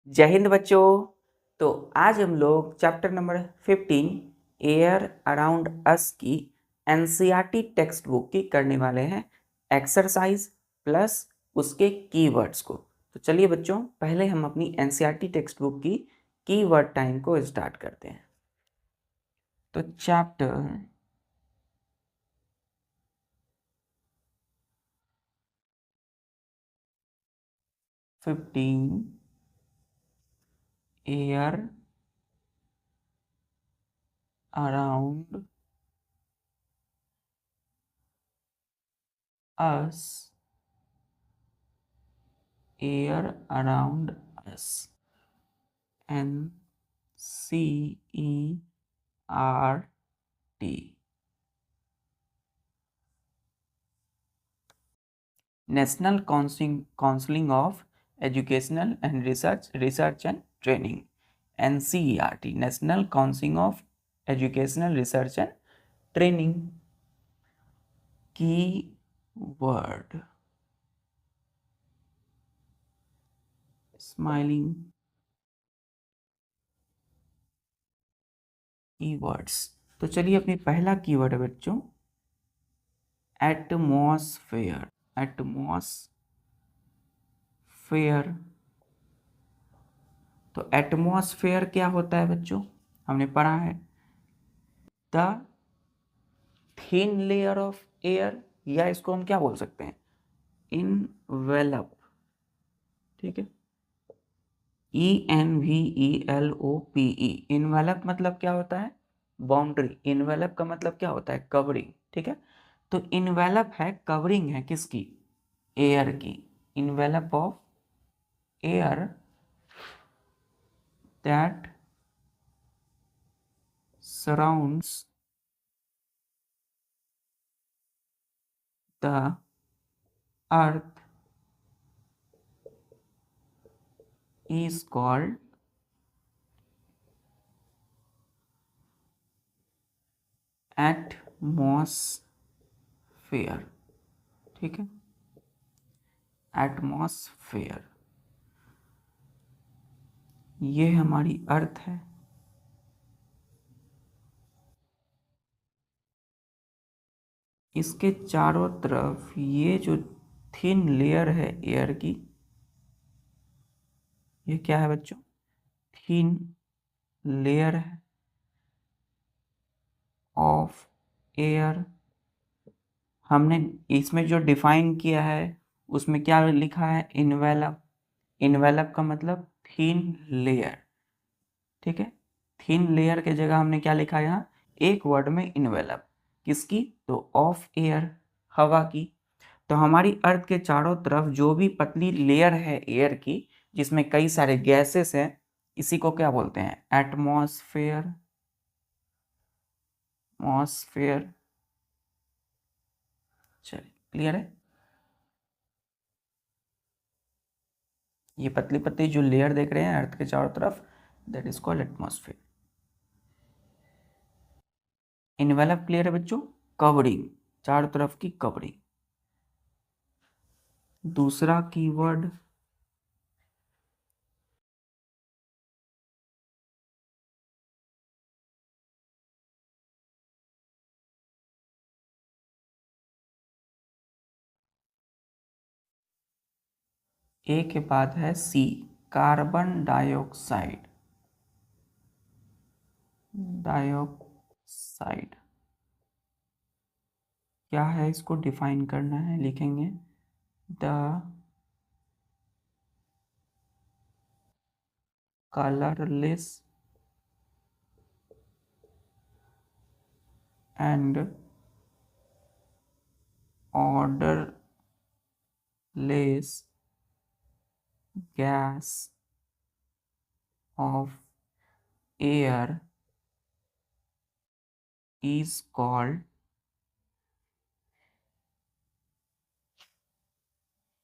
जय हिंद बच्चों। तो आज हम लोग chapter number 15 air around us की एनसीईआरटी टेक्स्ट बुक की करने वाले हैं एक्सरसाइज प्लस उसके कीवर्ड्स को। तो चलिए बच्चों, पहले हम अपनी एनसीईआरटी टेक्स्ट बुक की कीवर्ड टाइम को स्टार्ट करते हैं। तो chapter 15 air around us, air around us, NCERT, National Council of Educational and Research and Training, NCERT, National Council of Educational Research and Training. Keyword smiling keywords। तो चलिए अपनी पहला keyword है बच्चों एटमॉस्फेयर। एटमॉस्फेयर, तो एटमॉस्फेयर क्या होता है बच्चों? हमने पढ़ा है the thin layer of air, या इसको हम क्या बोल सकते हैं, इनवेलप। ठीक है, ENVELOPE, इनवेलप मतलब क्या होता है? बाउंड्री। इनवेलप का मतलब क्या होता है? कवरिंग। ठीक है, तो इनवेलप है, कवरिंग है किसकी? एयर की। Envelope of air that surrounds the earth is called atmosphere. ठीक है, एटमॉस्फेयर ये हमारी अर्थ है। इसके चारों तरफ ये जो थिन लेयर है एयर की, ये क्या है बच्चों? थिन लेयर है ऑफ एयर। हमने इसमें जो डिफाइन किया है उसमें क्या लिखा है? इनवेलप। इनवेलप का मतलब थिन लेयर। ठीक है, थिन लेयर के जगह हमने क्या लिखा है यहाँ? एक वर्ड में इनवेलप। किसकी? तो ऑफ एयर, हवा की। तो हमारी अर्थ के चारों तरफ जो भी पतली लेयर है एयर की, जिसमें कई सारे गैसेस हैं, इसी को क्या बोलते हैं? एटमॉस्फेयर। मॉस्फेयर। चलिए, क्लियर है? ये पतली पतली जो लेयर देख रहे हैं अर्थ के चारों तरफ, that is called atmosphere. Envelope clear है बच्चों? कवरिंग, चारों तरफ की कवरिंग। दूसरा कीवर्ड ए के बाद है सी, कार्बन डाइऑक्साइड। डाइऑक्साइड क्या है? इसको डिफाइन करना है, लिखेंगे the colourless and odourless gas off air is called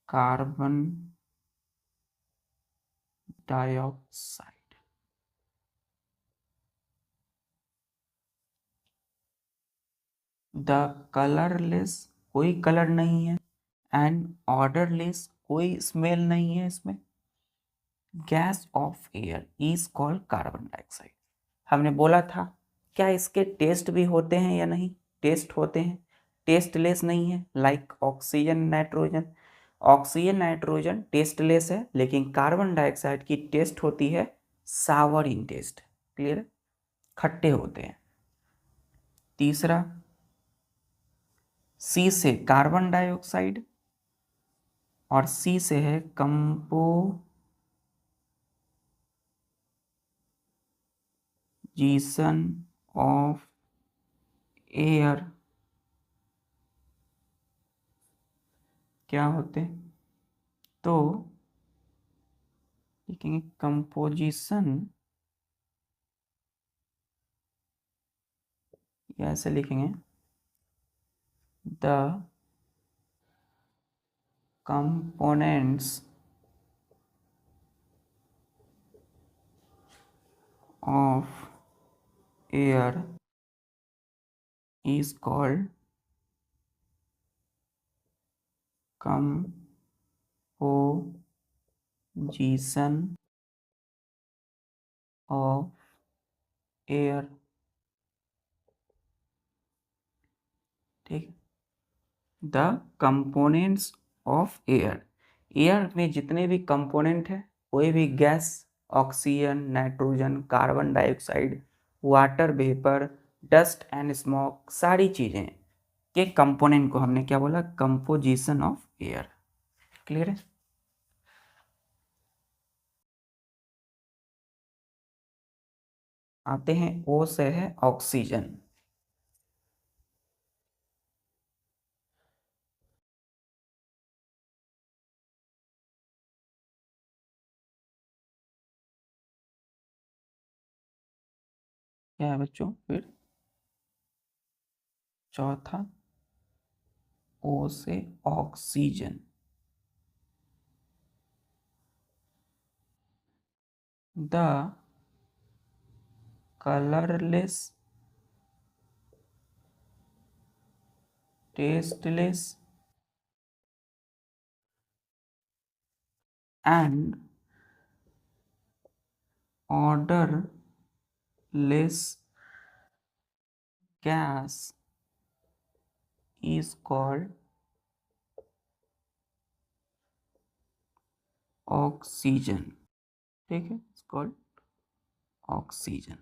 carbon dioxide। The colourless, कोई कलर नहीं है, एंड ऑर्डरलेस, कोई स्मेल नहीं है इसमें, gas off air is called carbon dioxide. हमने बोला था, क्या इसके टेस्ट भी होते हैं या नहीं? टेस्ट होते हैं, टेस्टलेस नहीं है, like oxygen nitrogen. Oxygen nitrogen tasteless है, लेकिन कार्बन डाइऑक्साइड की टेस्ट होती है सावर इन टेस्ट। क्लियर? खट्टे होते हैं। तीसरा, सी से कार्बन डाइऑक्साइड और सी से है कंपोजिशन ऑफ एयर। क्या होते हैं? तो लिखेंगे कंपोजिशन, या ऐसे लिखेंगे the components of air is called composition of air। ठीक, the components of air. Air में जितने भी कंपोनेंट है, कोई भी gas, oxygen, nitrogen, carbon dioxide, water vapour, dust and smoke, सारी चीजें के कंपोनेंट को हमने क्या बोला? Composition of air. क्लियर है? आते हैं ओ से है ऑक्सीजन। क्या है बच्चों? फिर चौथा, ओ से oxygen. The colourless, tasteless and odorless gas is called oxygen. ठीक है, इट्स कॉल्ड ऑक्सीजन।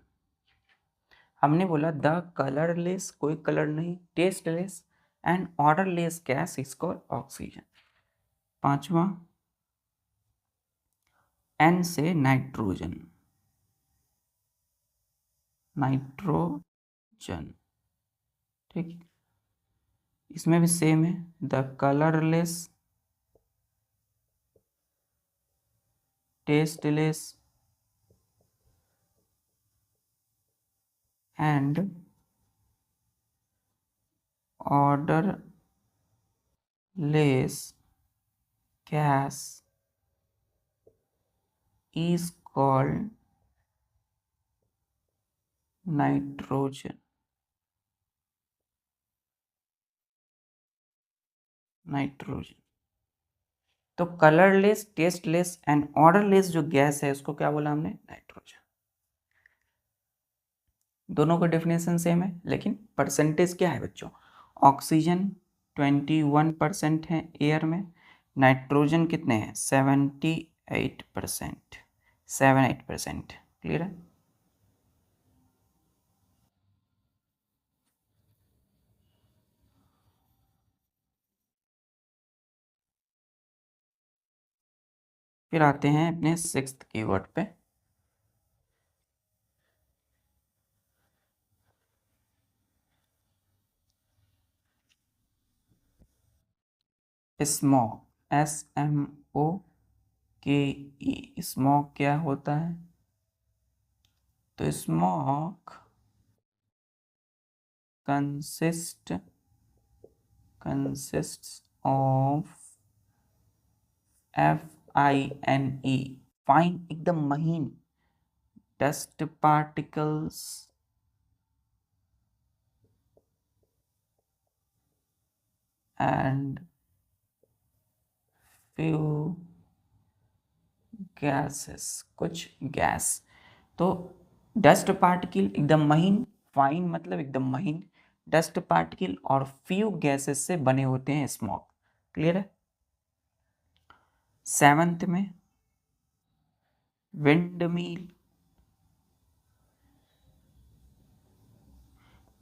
हमने बोला द कलरलेस, कोई कलर नहीं, tasteless and odourless gas is called oxygen. पांचवा, एन से नाइट्रोजन। नाइट्रोजन, ठीक, इसमें भी सेम है, the colourless, tasteless and odorless gas is called nitrogen. Nitrogen. तो कलरलेस, टेस्टलेस एंड ऑडरलेस जो गैस है उसको क्या बोला हमने? नाइट्रोजन। दोनों का डेफिनेशन सेम है, लेकिन परसेंटेज क्या है बच्चों? ऑक्सीजन 21% है एयर में, नाइट्रोजन कितने हैं? 78%। 78%। क्लियर है? फिर आते हैं अपने सिक्स्थ कीवर्ड पे। Smog, SMOKE। स्मॉग क्या होता है? तो smog consists of FINE, fine, एकदम महीन, dust particles and few gases, कुछ गैस। तो डस्ट पार्टिकल एकदम महीन, फाइन मतलब एकदम महीन डस्ट पार्टिकल और फ्यू गैसेस से बने होते हैं स्मोक। क्लियर है। 7th में विंड मिल,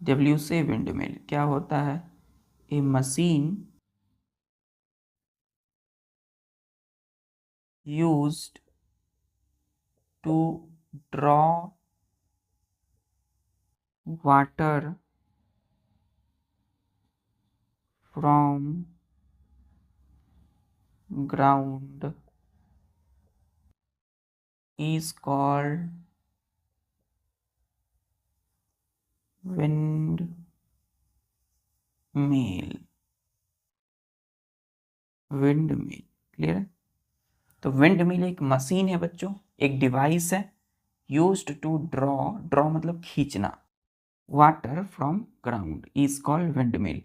डब्ल्यू से विंड मिल क्या होता है? A machine used to draw water from ground is called windmill। Windmill, clear है। तो विंडमिल एक मशीन है बच्चों, एक डिवाइस है, यूज्ड टू ड्रॉ मतलब खींचना, water from ground is called windmill.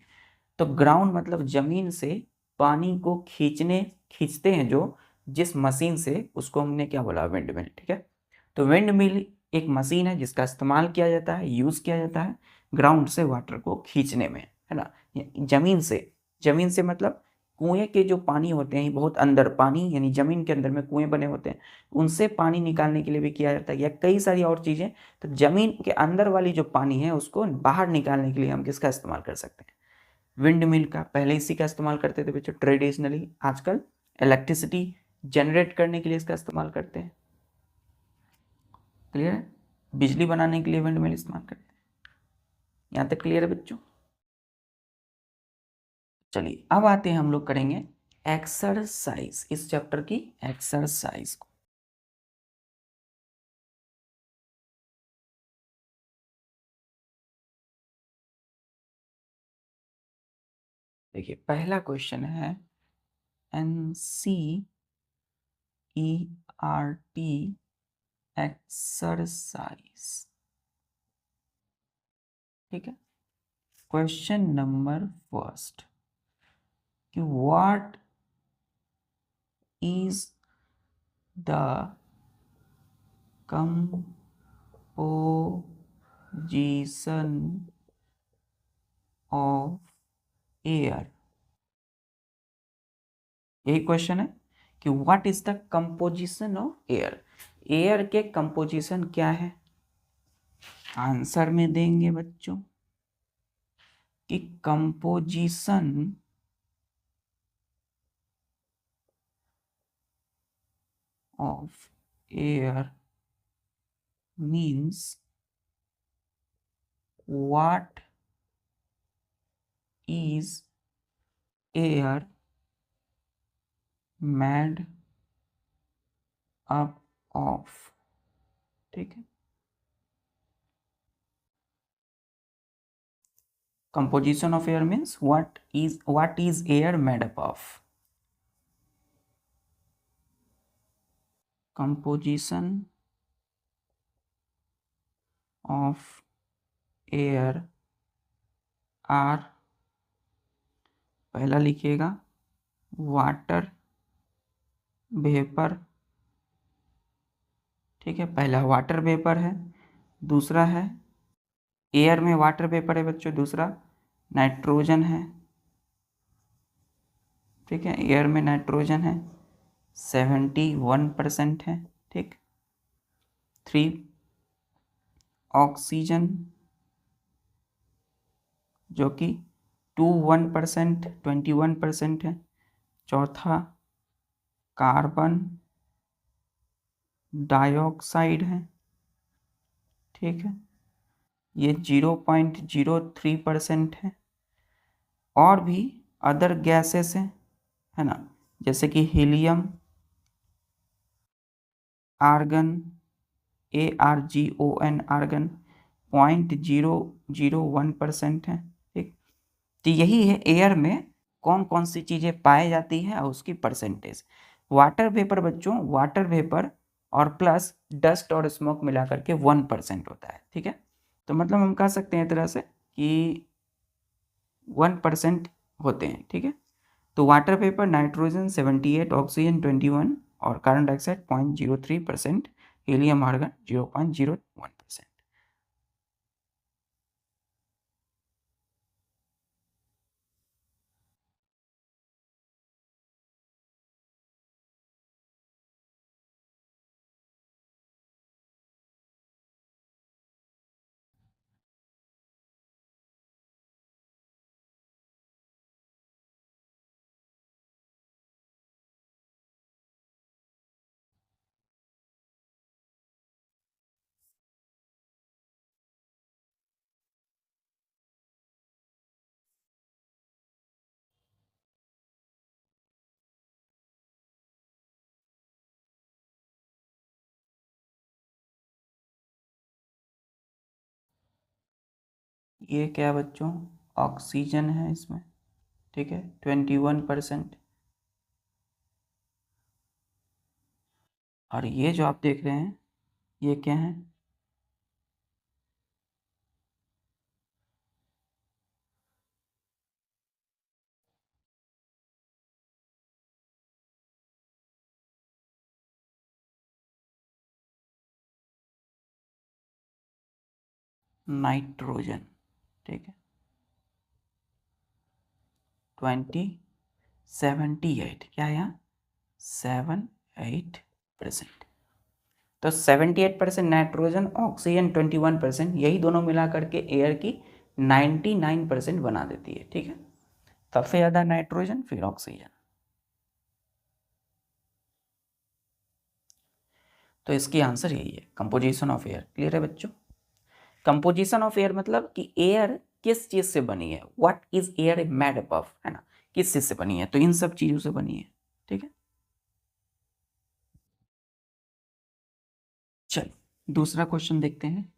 तो ग्राउंड मतलब जमीन से पानी को खींचते हैं जो जिस मशीन से, उसको हमने क्या बोला? विंडमिल। ठीक है। तो विंडमिल एक मशीन है जिसका इस्तेमाल किया जाता है, यूज़ किया जाता है ग्राउंड से वाटर को खींचने में, है ना। जमीन से मतलब कुएं के जो पानी होते हैं बहुत अंदर, पानी यानी जमीन के अंदर में कुएं बने होते हैं, उनसे पानी निकालने के लिए भी किया जाता है, या कई सारी और चीज़ें। तो जमीन के अंदर वाली जो पानी है उसको बाहर निकालने के लिए हम किसका इस्तेमाल कर सकते हैं? विंड मिल का। पहले इसी का इस्तेमाल करते थे बच्चों ट्रेडिशनली, आजकल इलेक्ट्रिसिटी जनरेट करने के लिए इसका इस्तेमाल करते हैं। क्लियर है। बिजली बनाने के लिए विंड मिल इस्तेमाल करते हैं। यहाँ तक क्लियर है बच्चों? चलिए अब आते हैं, हम लोग करेंगे एक्सरसाइज, इस चैप्टर की एक्सरसाइज को। देखिए पहला क्वेश्चन है NCERT एक्सरसाइज। ठीक है। क्वेश्चन नंबर फर्स्ट कि what is the composition of air। यही क्वेश्चन है कि what is the composition of air. Air के कंपोजिशन क्या है? आंसर में देंगे बच्चों कि composition of air means what is air made up of. ठीक है। composition of air means what is air made up of। composition of air are, पहला लिखिएगा वाटर वेपर। ठीक है, पहला वाटर वेपर है, दूसरा है एयर में वाटर वेपर है बच्चों, दूसरा नाइट्रोजन है। ठीक है, एयर में नाइट्रोजन है 71% है। ठीक, 3 ऑक्सीजन जो कि 21% है। चौथा कार्बन डाइऑक्साइड है। ठीक है, ये 0.03% है। और भी अदर गैसेस हैं, है ना, जैसे कि हीलियम, आर्गन, ARGON आर्गन 0.001% है। ठीक, तो यही है एयर में कौन कौन सी चीज़ें पाई जाती हैं और उसकी परसेंटेज। वाटर वेपर बच्चों, वाटर वेपर और प्लस डस्ट और स्मोक मिला करके 1% होता है। ठीक है, तो मतलब हम कह सकते हैं तरह से कि 1% होते हैं। ठीक है, तो वाटर वेपर नाइट्रोजन 78, ऑक्सीजन 21, और कार्बन डाइऑक्साइड 0.03%, हीलियम आर्गन 0.01%। ये क्या बच्चों, ऑक्सीजन है इसमें, ठीक है, 21%। और ये जो आप देख रहे हैं ये क्या है, नाइट्रोजन, ठीक है, 78, क्या है यहाँ 78%। तो 78% नाइट्रोजन, ऑक्सीजन 21%, यही दोनों मिला करके एयर की 99% बना देती है, ठीक है। सबसे ज़्यादा नाइट्रोजन, फिर ऑक्सीजन। तो इसकी आंसर यही है, कंपोजिशन ऑफ एयर। क्लियर है बच्चों? कंपोजिशन ऑफ एयर मतलब कि एयर किस चीज से बनी है, what is air made up of, है ना, किस चीज से बनी है, तो इन सब चीजों से बनी है, ठीक है। चलो दूसरा क्वेश्चन देखते हैं।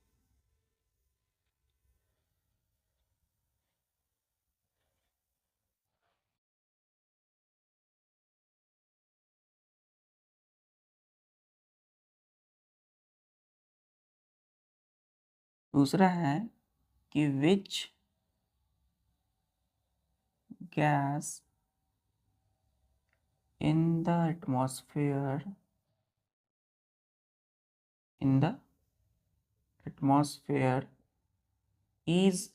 दूसरा है कि which gas in the atmosphere is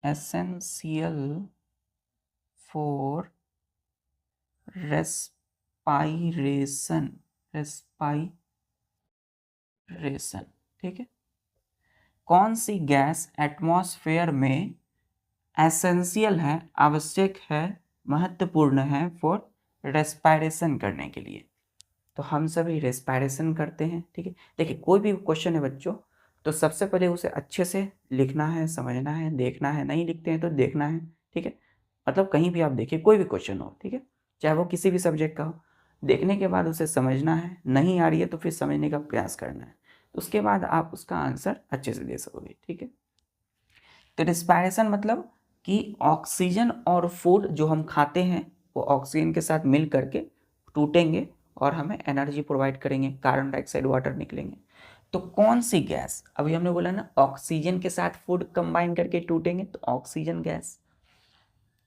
essential for respiration, ठीक है। कौन सी गैस एटमॉस्फेयर में एसेंशियल है, आवश्यक है, महत्वपूर्ण है फॉर रेस्पायरेशन करने के लिए। तो हम सभी रेस्पायरेशन करते हैं, ठीक है। देखिए कोई भी क्वेश्चन है बच्चों, तो सबसे पहले उसे अच्छे से लिखना है, समझना है, देखना है, नहीं लिखते हैं तो देखना है, ठीक है। मतलब कहीं भी आप देखिए, कोई भी क्वेश्चन हो, ठीक है, चाहे वो किसी भी सब्जेक्ट का हो, देखने के बाद उसे समझना है, नहीं आ रही है तो फिर समझने का प्रयास करना है, तो उसके बाद आप उसका आंसर अच्छे से दे सकोगे, ठीक है। तो रिस्पायरेशन मतलब कि ऑक्सीजन और फूड जो हम खाते हैं वो ऑक्सीजन के साथ मिल करके टूटेंगे और हमें एनर्जी प्रोवाइड करेंगे, कार्बन डाइऑक्साइड, वाटर निकलेंगे। तो कौन सी गैस, अभी हमने बोला ना ऑक्सीजन के साथ फूड कंबाइन करके टूटेंगे, तो ऑक्सीजन गैस।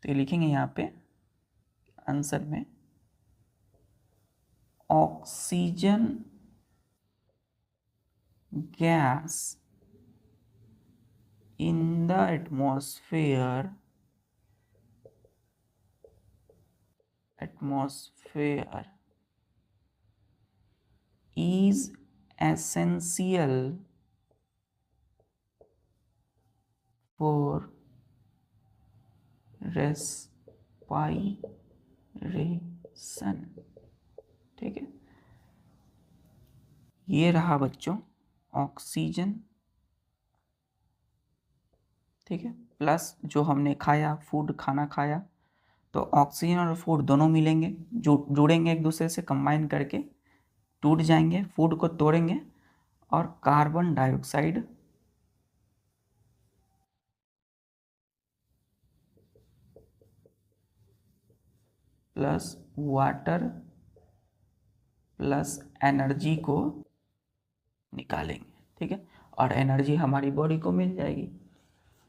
तो ये लिखेंगे यहाँ पे आंसर में, oxygen gas in the atmosphere is essential for respiration, ठीक है। ये रहा बच्चों ऑक्सीजन, ठीक है, प्लस जो हमने खाया फूड, खाना खाया, तो ऑक्सीजन और फूड दोनों मिलेंगे, जुड़ेंगे एक दूसरे से, कंबाइन करके टूट जाएंगे, फूड को तोड़ेंगे और carbon dioxide plus water plus energy को निकालेंगे, ठीक है, और एनर्जी हमारी बॉडी को मिल जाएगी।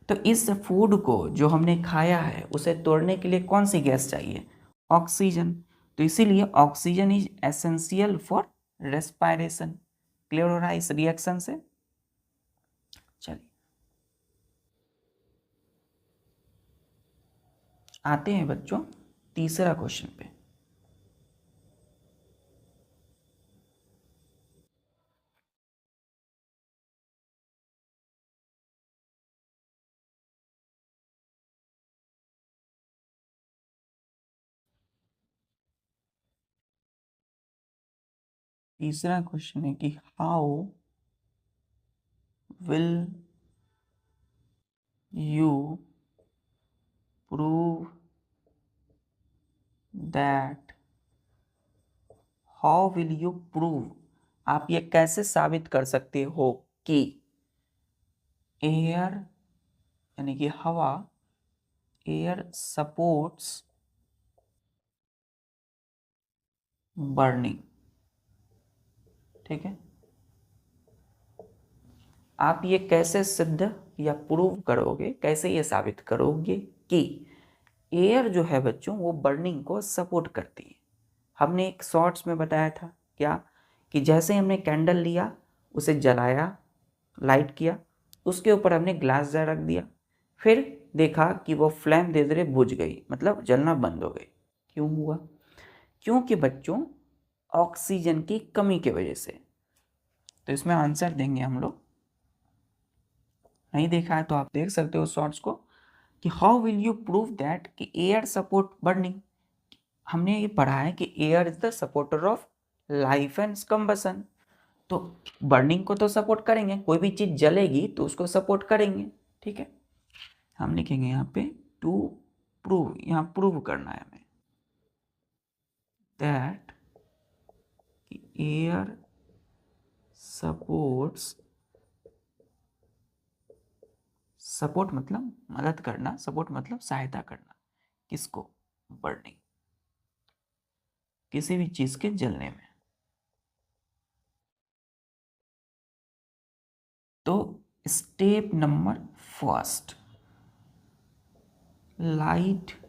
तो इस फूड को जो हमने खाया है उसे तोड़ने के लिए कौन सी गैस चाहिए, ऑक्सीजन, तो इसीलिए oxygen is essential for respiration. Clear हो रहा है इस रिएक्शन से? चलिए आते हैं बच्चों तीसरा क्वेश्चन पे। तीसरा क्वेश्चन है कि how will you prove that, how will you prove, आप ये कैसे साबित कर सकते हो कि एयर यानी कि हवा, एयर सपोर्ट्स बर्निंग। ठीक है, आप ये कैसे सिद्ध या प्रूव करोगे, कैसे ये साबित करोगे कि एयर जो है बच्चों वो बर्निंग को सपोर्ट करती है। हमने एक शॉर्ट्स में बताया था क्या, कि जैसे ही हमने कैंडल लिया, उसे जलाया, लाइट किया, उसके ऊपर हमने ग्लास जार रख दिया, फिर देखा कि वो फ्लेम धीरे धीरे बुझ गई, मतलब जलना बंद हो गई। क्यों हुआ? क्योंकि बच्चों ऑक्सीजन की कमी की वजह से। तो इसमें आंसर देंगे हम लोग, नहीं देखा है तो आप देख सकते हो शॉर्ट्स को, कि how will you prove that कि एयर सपोर्ट बर्निंग। हमने ये पढ़ा है कि air is the supporter of life and combustion, तो बर्निंग को तो सपोर्ट करेंगे, कोई भी चीज जलेगी तो उसको सपोर्ट करेंगे। ठीक है, हम लिखेंगे यहाँ पे टू प्रूव, यहाँ प्रूव करना है हमें दैट एयर सपोर्ट्स, सपोर्ट मतलब मदद करना, सपोर्ट मतलब सहायता करना, किसको? बर्निंग, किसी भी चीज के जलने में। तो step number first, light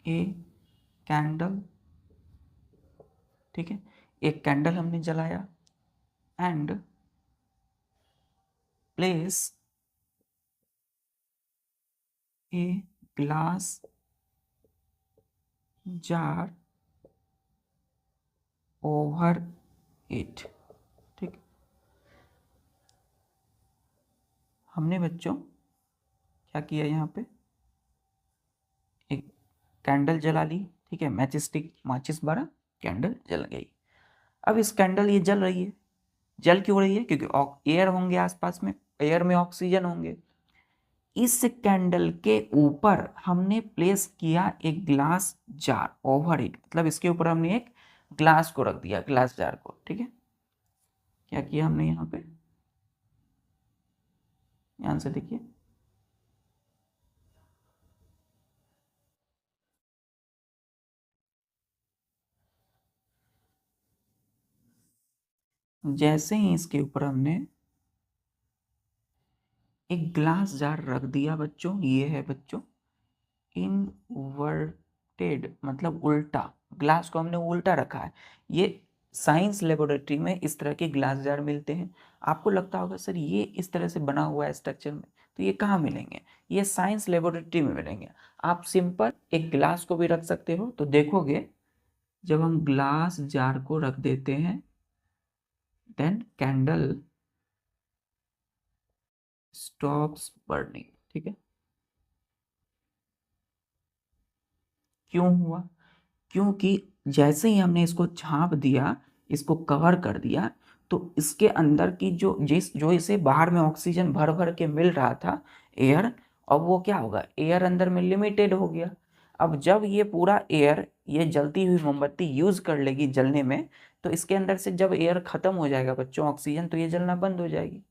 a candle. ठीक है, एक कैंडल हमने जलाया and place a glass jar over it. ठीक, हमने बच्चों क्या किया, यहाँ पे एक कैंडल जला ली। ठीक है, मैचिस स्टिक, माचिस द्वारा कैंडल जल गई। अब इस कैंडल ये जल रही है, जल क्यों रही है? क्योंकि एयर होंगे आसपास में, एयर में ऑक्सीजन होंगे। इस कैंडल के ऊपर हमने प्लेस किया एक ग्लास जार ओवर इट, मतलब इसके ऊपर हमने एक ग्लास को रख दिया, ग्लास जार को। ठीक है, क्या किया हमने यहाँ पे, ध्यान से देखिए, जैसे ही इसके ऊपर हमने एक ग्लास जार रख दिया बच्चों, ये है बच्चों इनवर्टेड, मतलब उल्टा, ग्लास को हमने उल्टा रखा है। ये साइंस लेबोरेटरी में इस तरह के ग्लास जार मिलते हैं। आपको लगता होगा सर ये इस तरह से बना हुआ है स्ट्रक्चर में, तो ये कहाँ मिलेंगे? ये साइंस लेबोरेटरी में मिलेंगे। आप सिंपल एक ग्लास को भी रख सकते हो, तो देखोगे जब हम ग्लास जार को रख देते हैं, देन कैंडल स्टॉप्स बर्निंग। ठीक है, क्यों हुआ? क्योंकि जैसे ही हमने इसको झाँप दिया, इसको कवर कर दिया, तो इसके अंदर की जो इसे बाहर में ऑक्सीजन भर भर के मिल रहा था, एयर, अब वो क्या होगा, एयर अंदर में लिमिटेड हो गया। अब जब ये पूरा एयर ये जलती हुई मोमबत्ती यूज कर लेगी जलने में, तो इसके अंदर से जब एयर खत्म हो जाएगा बच्चों, ऑक्सीजन, तो ये जलना बंद हो जाएगी।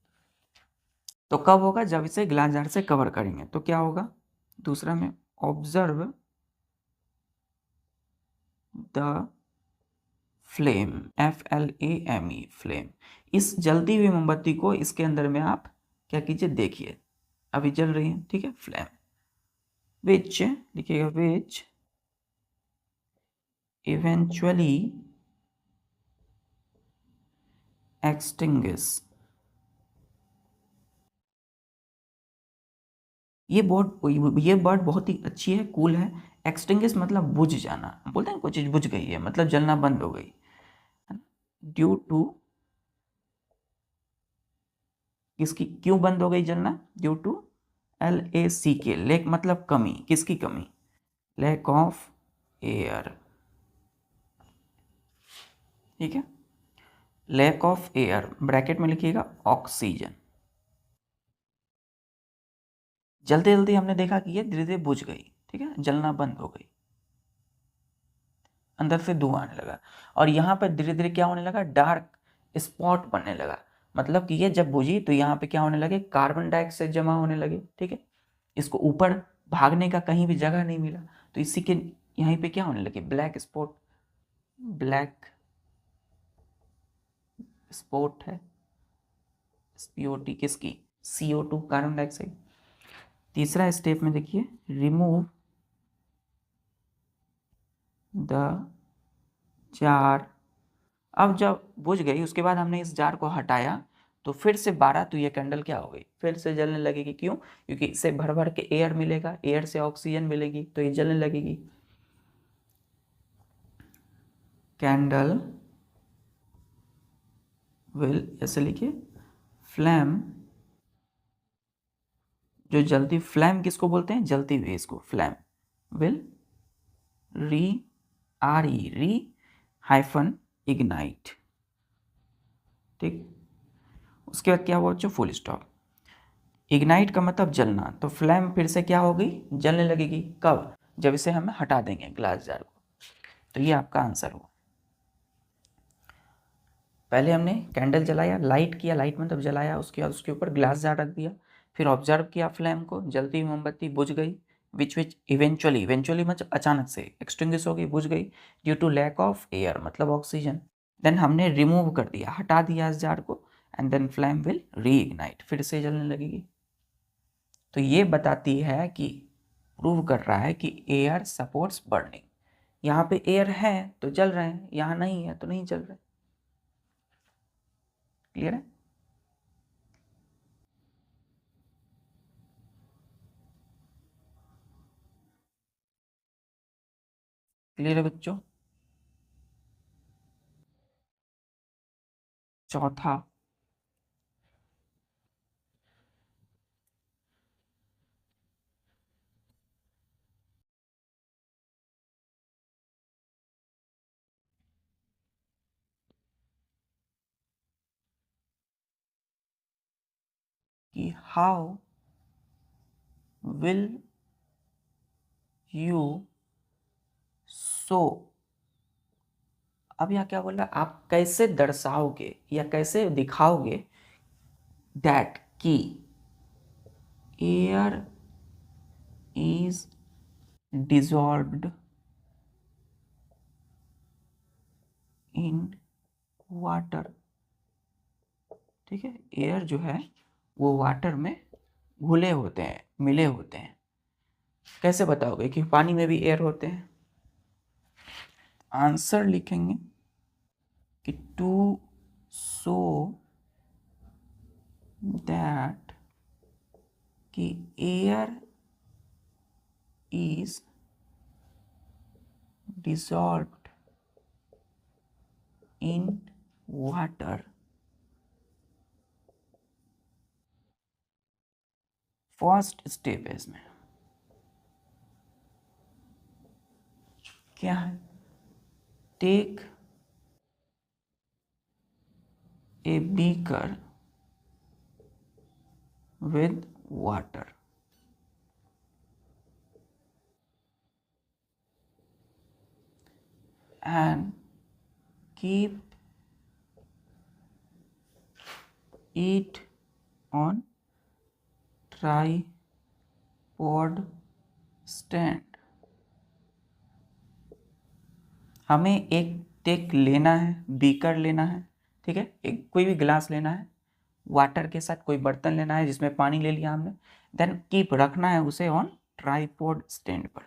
तो कब होगा? जब इसे ग्लास जार से कवर करेंगे, तो क्या होगा? दूसरा में observe the flame, FLAME, flame. इस जलती हुई मोमबत्ती को इसके अंदर में आप क्या कीजिए, देखिए, अभी जल रही है। ठीक है, फ्लेम विच, लिखिएगा विच eventually extinguish। ये वर्ड बहुत ही अच्छी है, कूल है। एक्सटिंग्विश मतलब बुझ जाना, बोलते हैं कोई चीज़ बुझ गई है मतलब जलना बंद हो गई है ना। ड्यू टू, किसकी, क्यों बंद हो गई जलना? ड्यू टू LACK, लेक मतलब कमी, किसकी कमी? Lack of air. ठीक है, लैक ऑफ एयर, ब्रैकेट में लिखिएगा ऑक्सीजन। जलते जलते हमने देखा कि ये धीरे धीरे बुझ गई, ठीक है, जलना बंद हो गई, अंदर से धुआं आने लगा, और यहाँ पर धीरे धीरे क्या होने लगा? डार्क स्पॉट बनने लगा। मतलब कि ये जब बुझी तो यहाँ पे क्या होने लगे? कार्बन डाइऑक्साइड जमा होने लगे। ठीक है, इसको ऊपर भागने का कहीं भी जगह नहीं मिला, तो इसी के यहीं पे क्या होने लगे? ब्लैक स्पॉट, ब्लैक स्पॉट है SPOT किसकी? CO2, carbon dioxide. तीसरा स्टेप में देखिए, रिमूव द जार। अब जब बुझ गई उसके बाद हमने इस जार को हटाया तो फिर से 12, तो ये कैंडल क्या हो गई? फिर से जलने लगेगी। क्यों? क्योंकि इससे भर भर के एयर मिलेगा, एयर से ऑक्सीजन मिलेगी तो ये जलने लगेगी। कैंडल विल, ऐसे लिखिए, फ्लैम, जो जलती फ्लैम किसको बोलते हैं? जलती हुई, इसको फ्लैम। विल री, RE, री हाइफन इग्नाइट। ठीक, उसके बाद क्या हुआ बच्चों? Full stop. इग्नाइट का मतलब जलना, तो फ्लैम फिर से क्या होगी? जलने लगेगी। कब? जब इसे हम हटा देंगे ग्लास जार को। तो ये आपका आंसर हुआ। पहले हमने कैंडल जलाया, लाइट किया, लाइट मतलब जलाया, उसके बाद उसके ऊपर ग्लास जार रख दिया, फिर ऑब्जर्व किया फ्लैम को, जलती हुई मोमबत्ती बुझ गई, विच इवेंचुअली मतलब अचानक से एक्सटिंग्विश हो गई, बुझ गई, due to lack of air मतलब ऑक्सीजन। देन हमने रिमूव कर दिया, हटा दिया इस जार को, and then flame will reignite, फिर से जलने लगेगी। तो ये बताती है कि, प्रूव कर रहा है कि एयर सपोर्ट्स बर्निंग। यहाँ पे एयर है तो जल रहे हैं, यहाँ नहीं है तो नहीं जल रहे। क्लियर है? क्लियर है बच्चों? चौथा, कि हाउ विल यू शो। अब यहाँ क्या बोल रहा है? आप कैसे दर्शाओगे या कैसे दिखाओगे दैट की air is dissolved in water. ठीक है, एयर जो है वो वाटर में घुले होते हैं, मिले होते हैं। कैसे बताओगे कि पानी में भी एयर होते हैं? आंसर लिखेंगे कि टू शो दैट कि air is dissolved in water। First step है इसमें, क्या है? Take a beaker with water and keep it on tripod stand। हमें एक टेक लेना है, बीकर लेना है, ठीक है, एक कोई भी गिलास लेना है, वाटर के साथ कोई बर्तन लेना है जिसमें पानी ले लिया हमने, देन कीप रखना है उसे ऑन ट्राइपॉड स्टैंड पर।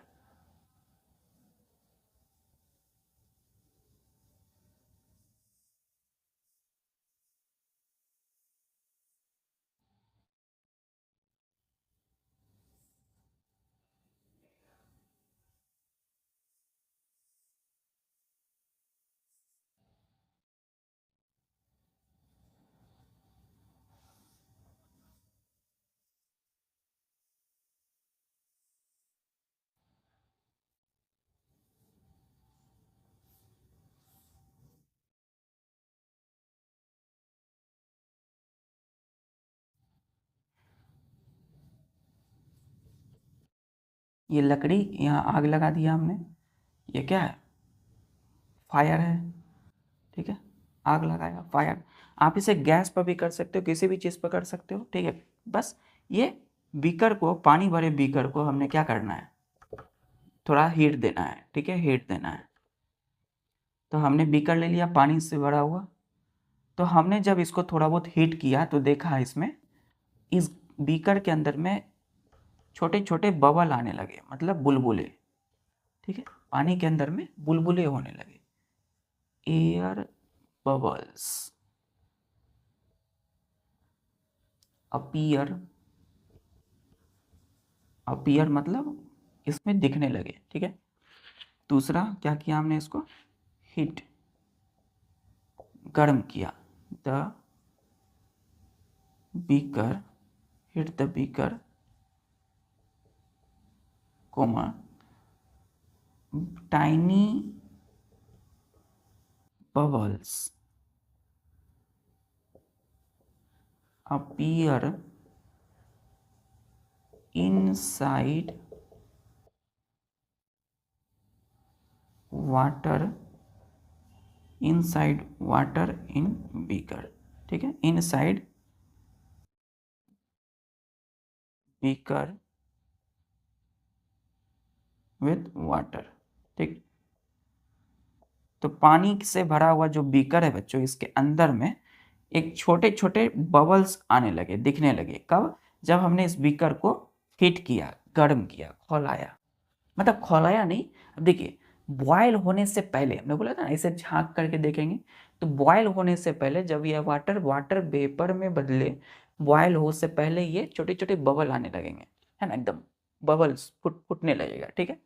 ये लकड़ी, यहाँ आग लगा दिया हमने, ये क्या है, फायर है, ठीक है, आग लगाया, फायर। आप इसे गैस पर भी कर सकते हो, किसी भी चीज़ पर कर सकते हो, ठीक है। बस ये बीकर को, पानी भरे बीकर को हमने क्या करना है, थोड़ा हीट देना है, ठीक है, हीट देना है। तो हमने बीकर ले लिया पानी से भरा हुआ। तो हमने जब इसको थोड़ा बहुत हीट किया तो देखा इसमें, इस बीकर के अंदर में छोटे छोटे बबल आने लगे, मतलब बुलबुले, ठीक है, पानी के अंदर में बुलबुले होने लगे, एयर बबल्स अपीयर, अपीयर मतलब इसमें दिखने लगे, ठीक है। दूसरा क्या किया हमने, इसको हीट, गर्म किया, the beaker, heat the beaker, comma, tiny bubbles appear inside water, inside water in beaker, ठीक है, inside beaker with water, ठीक। तो पानी से भरा हुआ जो बीकर है बच्चों, इसके अंदर में एक छोटे छोटे बबल्स आने लगे, दिखने लगे। कब? जब हमने इस बीकर को हीट किया, गर्म किया, खौलाया, मतलब खौलाया नहीं, अब देखिए, बॉयल होने से पहले हमने बोला था ना, इसे झांक करके देखेंगे, तो बॉयल होने से पहले जब यह वाटर वाटर वेपर में बदले, बॉयल हो से पहले ये छोटे छोटे बबल आने लगेंगे, है ना, एकदम बबल्स फुटने लगेगा, ठीक है।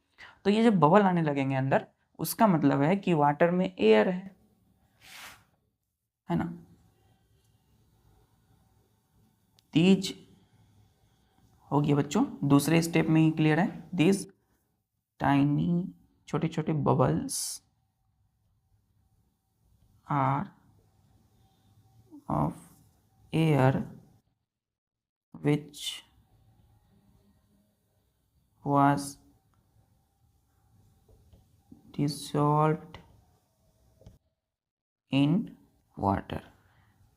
तो ये जब बबल आने लगेंगे अंदर, उसका मतलब है कि वाटर में एयर है ना। तीज हो गया बच्चों, दूसरे स्टेप में ही क्लियर है। दिस टाइनी, छोटे छोटे bubbles are of air which was dissolved in water,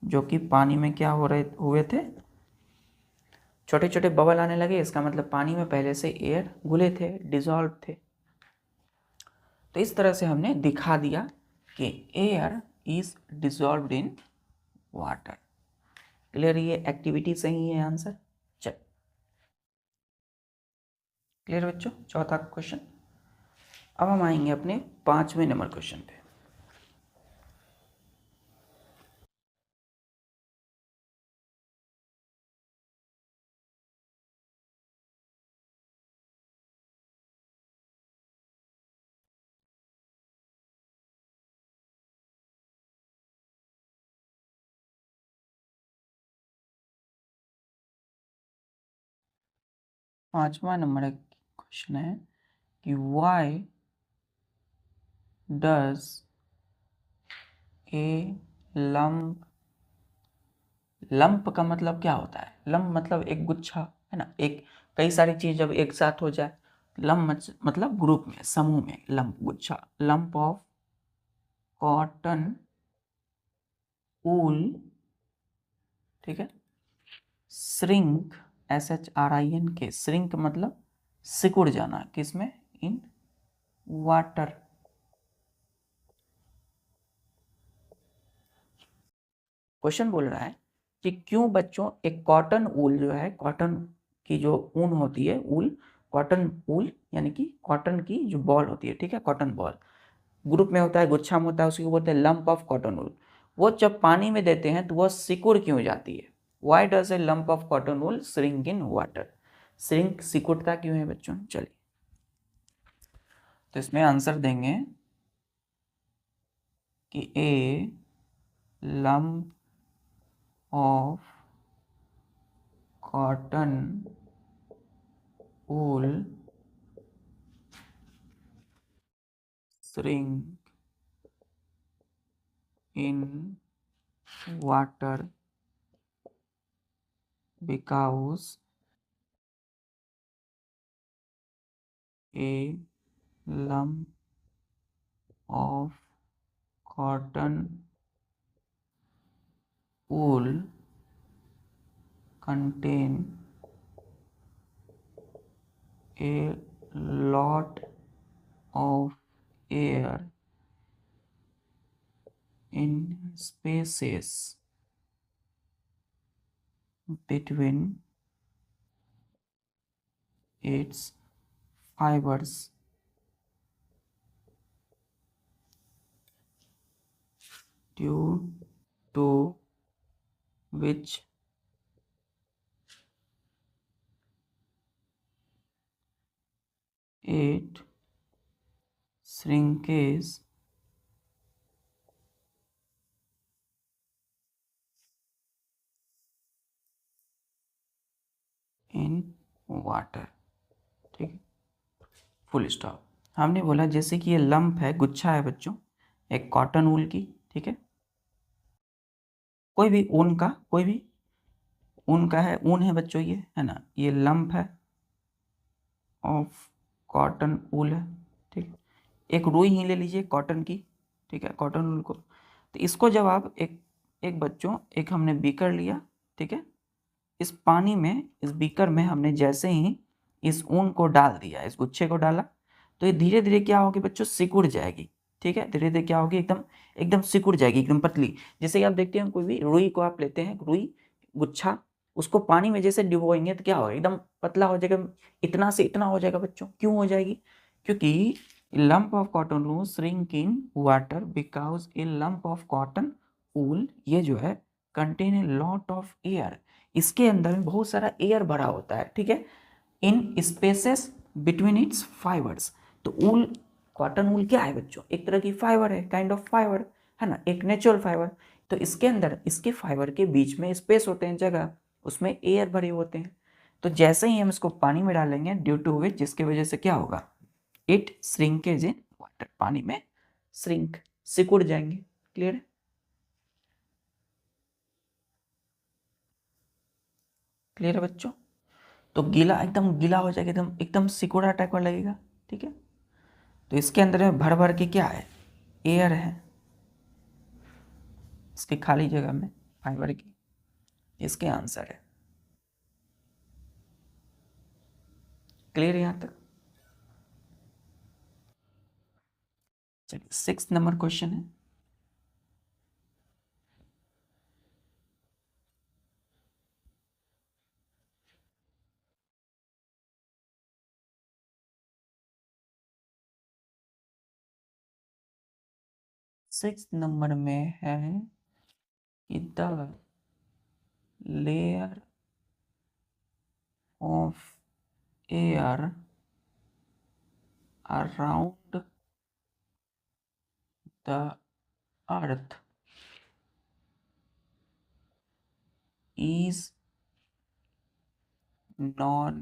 जो कि पानी में क्या हो रहे हुए थे, छोटे छोटे बबल आने लगे, इसका मतलब पानी में पहले से एयर घुले थे, डिजॉल्व थे। तो इस तरह से हमने दिखा दिया कि air is dissolved in water. Clear? ये एक्टिविटी सही है आंसर। चल क्लियर बच्चों, चौथा क्वेश्चन। अब हम आएंगे अपने 5वें नंबर क्वेश्चन पे। पांचवा नंबर क्वेश्चन है कि why does a lump, lump का मतलब क्या होता है, लंप मतलब एक गुच्छा, है ना, एक कई सारी चीज जब एक साथ हो जाए, लंप मतलब ग्रुप में, समूह में, लंप गुच्छा, लंप ऑफ कॉटन ऊल, ठीक है, श्रिंक, SHRINK, श्रिंक मतलब सिकुड़ जाना, किसमें, इन वाटर। क्वेश्चन बोल रहा है कि क्यों बच्चों एक कॉटन ऊल जो है, कॉटन की जो ऊन होती है, ऊल, कॉटन ऊल यानी कि कॉटन की जो बॉल होती है, ठीक है, कॉटन बॉल ग्रुप में होता है, गुच्छा में होता है, उसी को बोलते हैं लंप ऑफ कॉटन ऊल। वो जब पानी में देते हैं तो वह सिकुड़ क्यों जाती है? Why does a lump of cotton wool shrink in water? Shrink, सिकुड़ता क्यों है बच्चों? चलिए, तो इसमें आंसर देंगे कि ए lump of cotton wool shrink in water because a lump of cotton wool contain a lot of air in spaces between its fibers due to which it shrinks in water। ठीक है, full stop. हमने बोला जैसे कि ये lump है, गुच्छा है बच्चों, एक कॉटन वूल की, ठीक है, कोई भी ऊन का, कोई भी ऊन का है, ऊन है बच्चों, ये है ना, ये लंप है ऑफ कॉटन वूल है, ठीक है। एक रुई ही ले लीजिए कॉटन की, ठीक है, कॉटन वूल को। तो इसको जब आप एक एक बच्चों, एक हमने बीकर लिया, ठीक है, इस पानी में, इस बीकर में हमने जैसे ही इस ऊन को डाल दिया, इस गुच्छे को डाला, तो ये धीरे धीरे क्या होगी बच्चों, सिकुड़ जाएगी, ठीक है, धीरे धीरे क्या होगी, एकदम एकदम सिकुड़ जाएगी, एकदम पतली। जैसे कि आप देखते हैं कोई भी रुई को आप लेते हैं, रुई गुच्छा, उसको पानी में जैसे डुबोएंगे तो क्या होगा, एकदम पतला हो जाएगा, इतना से इतना हो जाएगा बच्चों। क्यों हो जाएगी? क्योंकि lump of cotton wool shrink in water because a lump of cotton wool, ये जो है contain a lot of air, इसके अंदर में बहुत सारा एयर भरा होता है, ठीक है, इन स्पेसेस बिटवीन इट्स फाइबर्स। तो ऊल, कॉटन वूल क्या है बच्चों, एक तरह की फाइबर है, काइंड ऑफ फाइबर है ना, एक नेचुरल फाइबर। तो इसके अंदर, इसके फाइबर के बीच में स्पेस होते हैं, जगह, उसमें एयर भरे होते हैं। तो जैसे ही हम इसको पानी में डालेंगे, ड्यू टू विच, जिसकी वजह से क्या होगा, इट श्रिंकेज इन वाटर, पानी में श्रिंक, सिकुड़ जाएंगे। क्लियर है? क्लियर है बच्चों? तो गीला, एकदम गीला हो जाएगा, एकदम एकदम सिकुड़ा टाइप का लगेगा, ठीक है। तो इसके अंदर में भर भर के क्या है, एयर है, इसके खाली जगह में फाइबर की, इसके आंसर है। क्लियर है यहां तक? चलिए 6 नंबर क्वेश्चन है। सिक्स नंबर में है कि the layer of air around the earth is known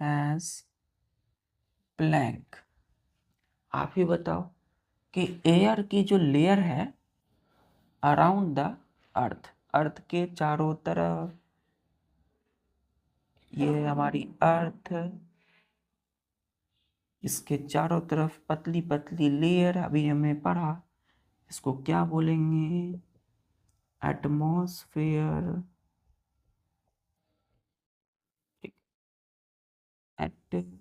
as blank। आप ही बताओ कि एयर की जो लेयर है अराउंड द अर्थ, अर्थ के चारों तरफ, ये हमारी अर्थ, इसके चारों तरफ पतली पतली लेयर, अभी हमने पढ़ा, इसको क्या बोलेंगे, एटमॉस्फेयर। एटमॉस्फेयर,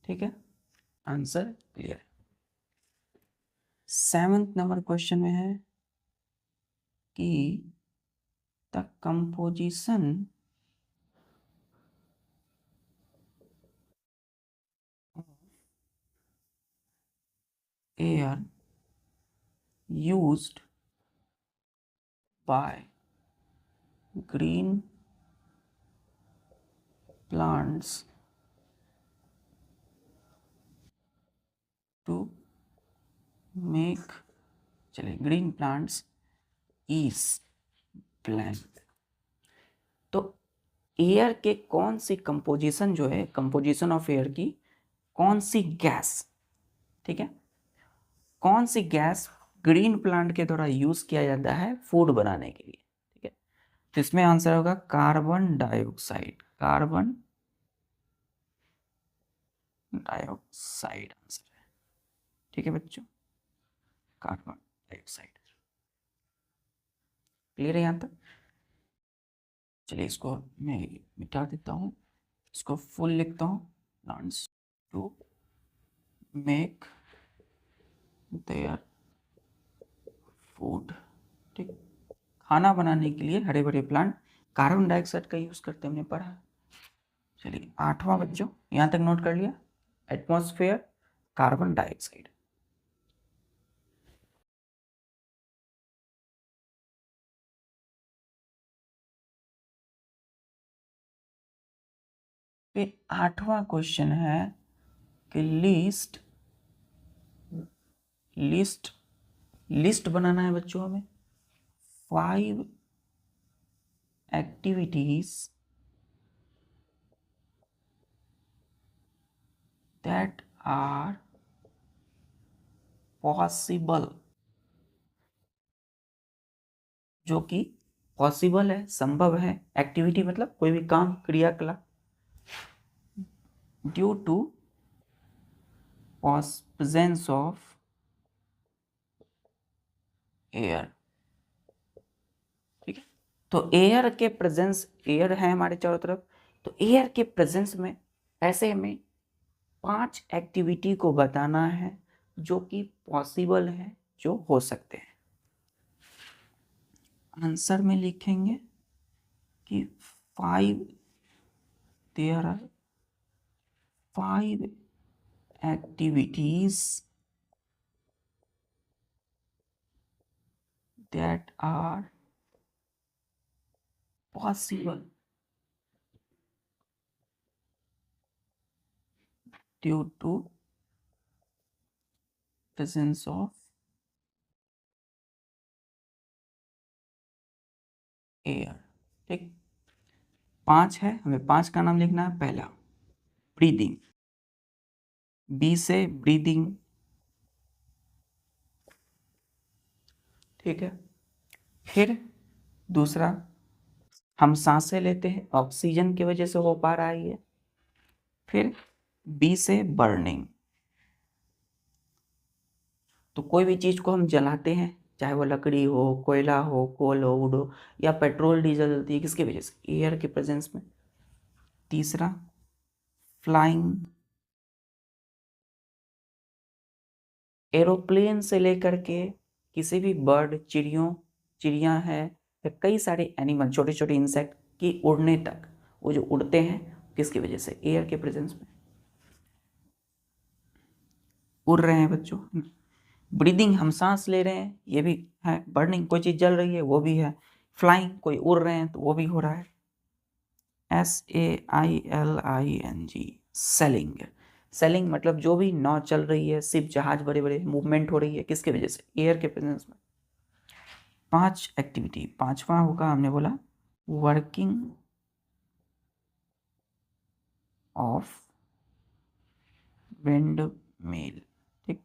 ठीक है, answer clear. 7th number question में है कि the composition air used by green plants to make, चलिए, ग्रीन प्लांट्स इज ब्लैंक। तो एयर के कौन सी कंपोजिशन जो है, कंपोजिशन ऑफ एयर की कौन सी गैस, ठीक है, कौन सी गैस ग्रीन प्लांट के द्वारा यूज किया जाता है फूड बनाने के लिए, ठीक है। तो इसमें आंसर होगा carbon dioxide, carbon dioxide answer है। ठीक है बच्चों, कार्बन डाइऑक्साइड। क्लियर है यहाँ तक? चलिए इसको मैं मिटा देता हूँ, इसको फुल लिखता हूँ। Plants to make their food. ठीक, खाना बनाने के लिए हरे भरे प्लांट कार्बन डाइऑक्साइड का यूज करते हैं, हमने पढ़ा। चलिए 8वां बच्चों, यहाँ तक नोट कर लिया, एटमॉस्फेयर, कार्बन डाइऑक्साइड। फिर 8वां क्वेश्चन है कि लिस्ट लिस्ट लिस्ट बनाना है बच्चों हमें 5 एक्टिविटीज दैट आर पॉसिबल, जो कि पॉसिबल है, संभव है। एक्टिविटी मतलब कोई भी काम, क्रियाकलाप। Due to presence of air. ठीक है, तो एयर के प्रेजेंस, एयर है हमारे चारों तरफ, तो एयर के प्रेजेंस में ऐसे हमें 5 एक्टिविटी को बताना है जो कि पॉसिबल है, जो हो सकते हैं। आंसर में लिखेंगे कि 5 there are 5 activities that are possible due to presence of air. ठीक, 5 है, हमें 5 का नाम लिखना है। पहला ब्रीदिंग, बी से ब्रीदिंग। ठीक है, फिर दूसरा, हम सांसें लेते हैं, ऑक्सीजन की वजह से हो पा रहा है ये। फिर बी से बर्निंग, तो कोई भी चीज को हम जलाते हैं, चाहे वो लकड़ी हो, कोयला हो, कोल हो, वुड हो, या पेट्रोल डीजल जलती है, किसकी वजह से? एयर के प्रेजेंस में। तीसरा फ्लाइंग, एरोप्लेन से लेकर के किसी भी बर्ड, चिड़िया है, या कई सारे एनिमल, छोटे छोटे इंसेक्ट की उड़ने तक, वो जो उड़ते हैं किसकी वजह से? एयर के प्रेजेंस में उड़ रहे हैं बच्चों। ब्रीदिंग, हम सांस ले रहे हैं, ये भी है। बर्निंग, कोई चीज जल रही है, वो भी है। फ्लाइंग, कोई उड़ रहे हैं, तो वो भी हो रहा है। SAILING, selling. सेलिंग मतलब जो भी नाव चल रही है, शिप, जहाज, बड़े बड़े मूवमेंट हो रही है, किसके वजह से? एयर के प्रेजेंस में। 5 एक्टिविटी। 5वां होगा, हमने बोला वर्किंग ऑफ विंड मिल। ठीक,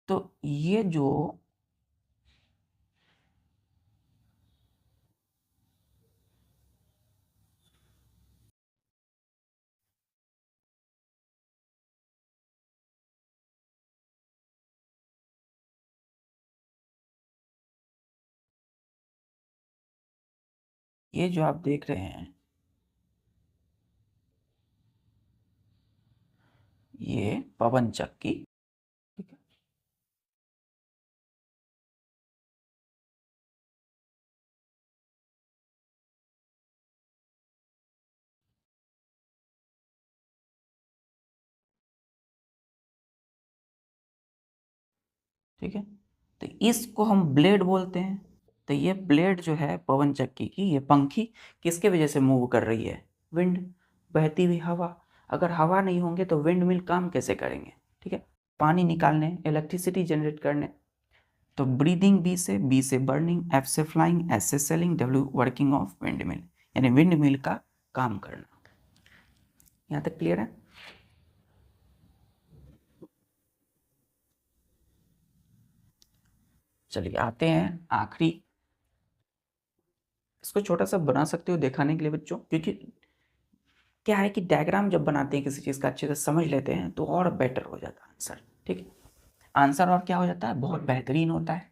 तो ये जो आप देख रहे हैं, ये पवन चक्की। ठीक है, ठीक है, तो इसको हम ब्लेड बोलते हैं। तो ये ब्लेड जो है पवन चक्की की, ये पंखी किसके वजह से मूव कर रही है? विंड, बहती हुई हवा। अगर हवा नहीं होंगे तो विंड मिल काम कैसे करेंगे? ठीक है, पानी निकालने, इलेक्ट्रिसिटी जनरेट करने। तो ब्रीदिंग, बी से बर्निंग, एफ से फ्लाइंग, एस से selling, W working of wind mill, यानी विंड मिल का काम करना। यहाँ तक क्लियर है? चलिए आते हैं आखिरी, इसको छोटा सा बना सकते हो दिखाने के लिए बच्चों, क्योंकि क्या है कि डायग्राम जब बनाते हैं किसी चीज़ का अच्छे से समझ लेते हैं तो और बेटर हो जाता है आंसर। ठीक है, आंसर और क्या हो जाता है, बहुत बेहतरीन होता है।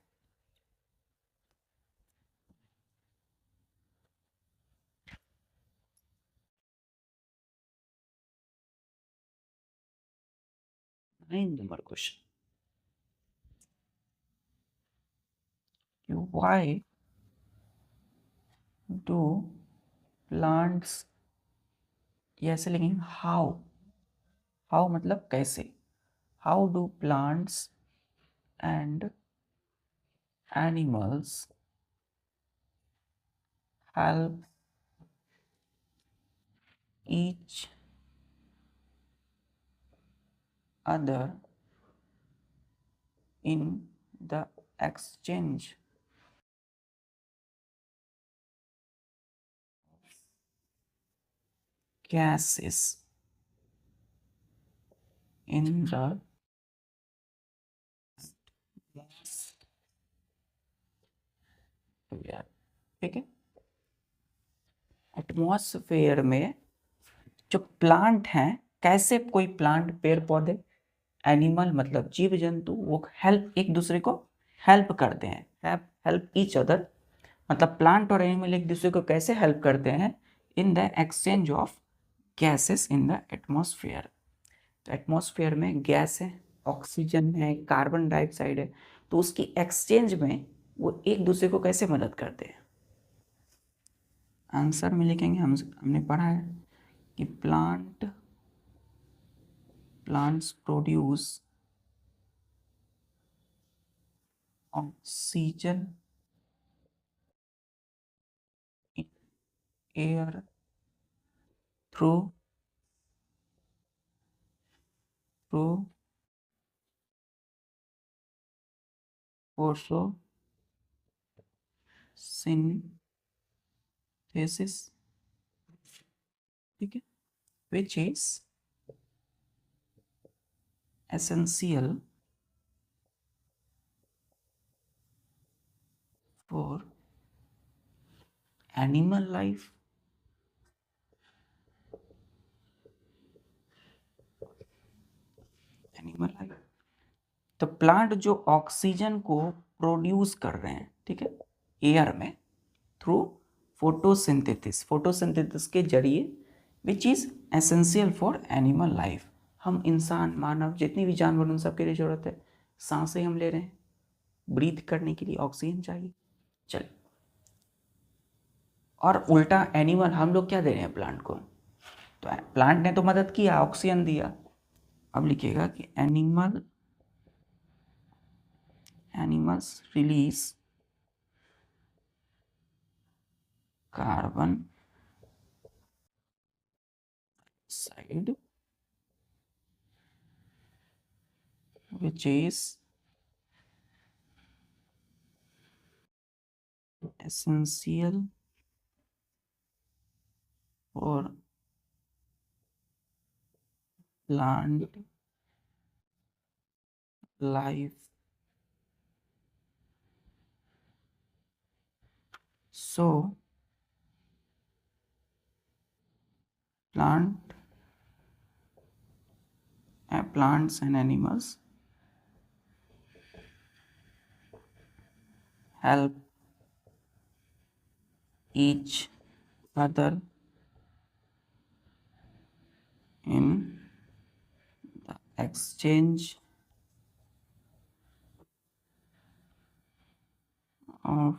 Number question, why do plants, ये ऐसे लिखेंगे हाउ, हाउ मतलब कैसे, how do plants and animals help each other in the exchange gases in the atmosphere। ठीक है, एटमॉस्फेयर में जो प्लांट हैं, कैसे कोई प्लांट, पेड़ पौधे, एनिमल मतलब जीव जंतु, वो हेल्प, एक दूसरे को हेल्प करते हैं, हेल्प ईच अदर, मतलब प्लांट और एनिमल एक दूसरे को कैसे हेल्प करते हैं in the exchange of gases in the atmosphere. तो एटमॉस्फेयर में गैस है, ऑक्सीजन है, कार्बन डाइऑक्साइड है, तो उसकी एक्सचेंज में वो एक दूसरे को कैसे मदद करते हैं। आंसर में लिखेंगे, हमने पढ़ा है कि plants produce oxygen in air through through photosynthesis. ठीक है, which is essential for animal life, animal life. तो प्लांट जो ऑक्सीजन को प्रोड्यूस कर रहे हैं, ठीक है, एयर में थ्रू फोटोसिंथेसिस, फोटोसिंथेसिस के जरिए, which is essential for animal life. हम इंसान, मानव, जितनी भी जानवर, उन सब के लिए जरूरत है, सांसें हम ले रहे हैं, ब्रीथ करने के लिए ऑक्सीजन चाहिए। चलिए, और उल्टा एनिमल, हम लोग क्या दे रहे हैं प्लांट को, तो प्लांट ने तो मदद किया, ऑक्सीजन दिया। अब लिखिएगा कि animals release carbon side which is essential for plant life। So plants and animals help each other in the exchange of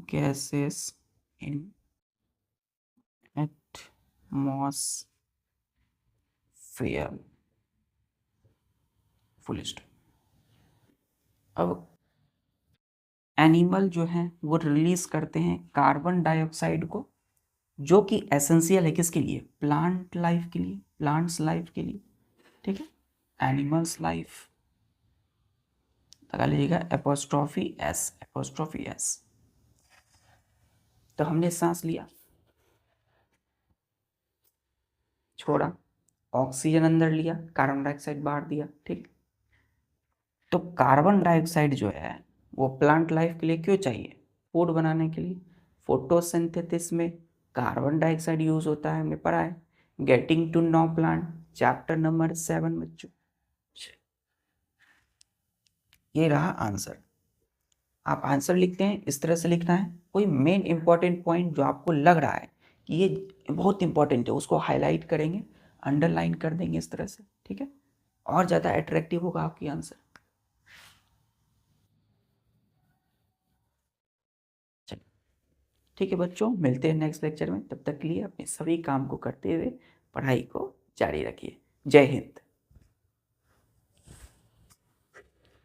gases in atmosphere। Full stop. अब एनिमल जो है वो रिलीज करते हैं कार्बन डाइऑक्साइड को, जो कि एसेंशियल है किसके लिए, प्लांट लाइफ के लिए, प्लांट्स लाइफ के लिए। ठीक है, एनिमल्स लाइफ लगा लीजिएगा, एपोस्ट्रॉफी एस, एपोस्ट्रॉफी एस। तो हमने सांस लिया, छोड़ा, ऑक्सीजन अंदर लिया, कार्बन डाइऑक्साइड बाहर दिया। ठीक, तो कार्बन डाइऑक्साइड जो है वो प्लांट लाइफ के लिए क्यों चाहिए? फूड बनाने के लिए। फोटोसिंथेसिस में कार्बन डाइऑक्साइड यूज होता है, हमने पढ़ा है। Getting to know plant, chapter number 7 बच्चों। ये रहा आंसर। आप आंसर लिखते हैं इस तरह से लिखना है, कोई मेन इंपॉर्टेंट पॉइंट जो आपको लग रहा है कि ये बहुत इंपॉर्टेंट है उसको हाईलाइट करेंगे, अंडरलाइन कर देंगे इस तरह से, ठीक है, और ज़्यादा अट्रैक्टिव होगा आपकी आंसर। चलिए ठीक है बच्चों, मिलते हैं नेक्स्ट लेक्चर में। तब तक के लिए अपने सभी काम को करते हुए पढ़ाई को जारी रखिए। जय हिंद।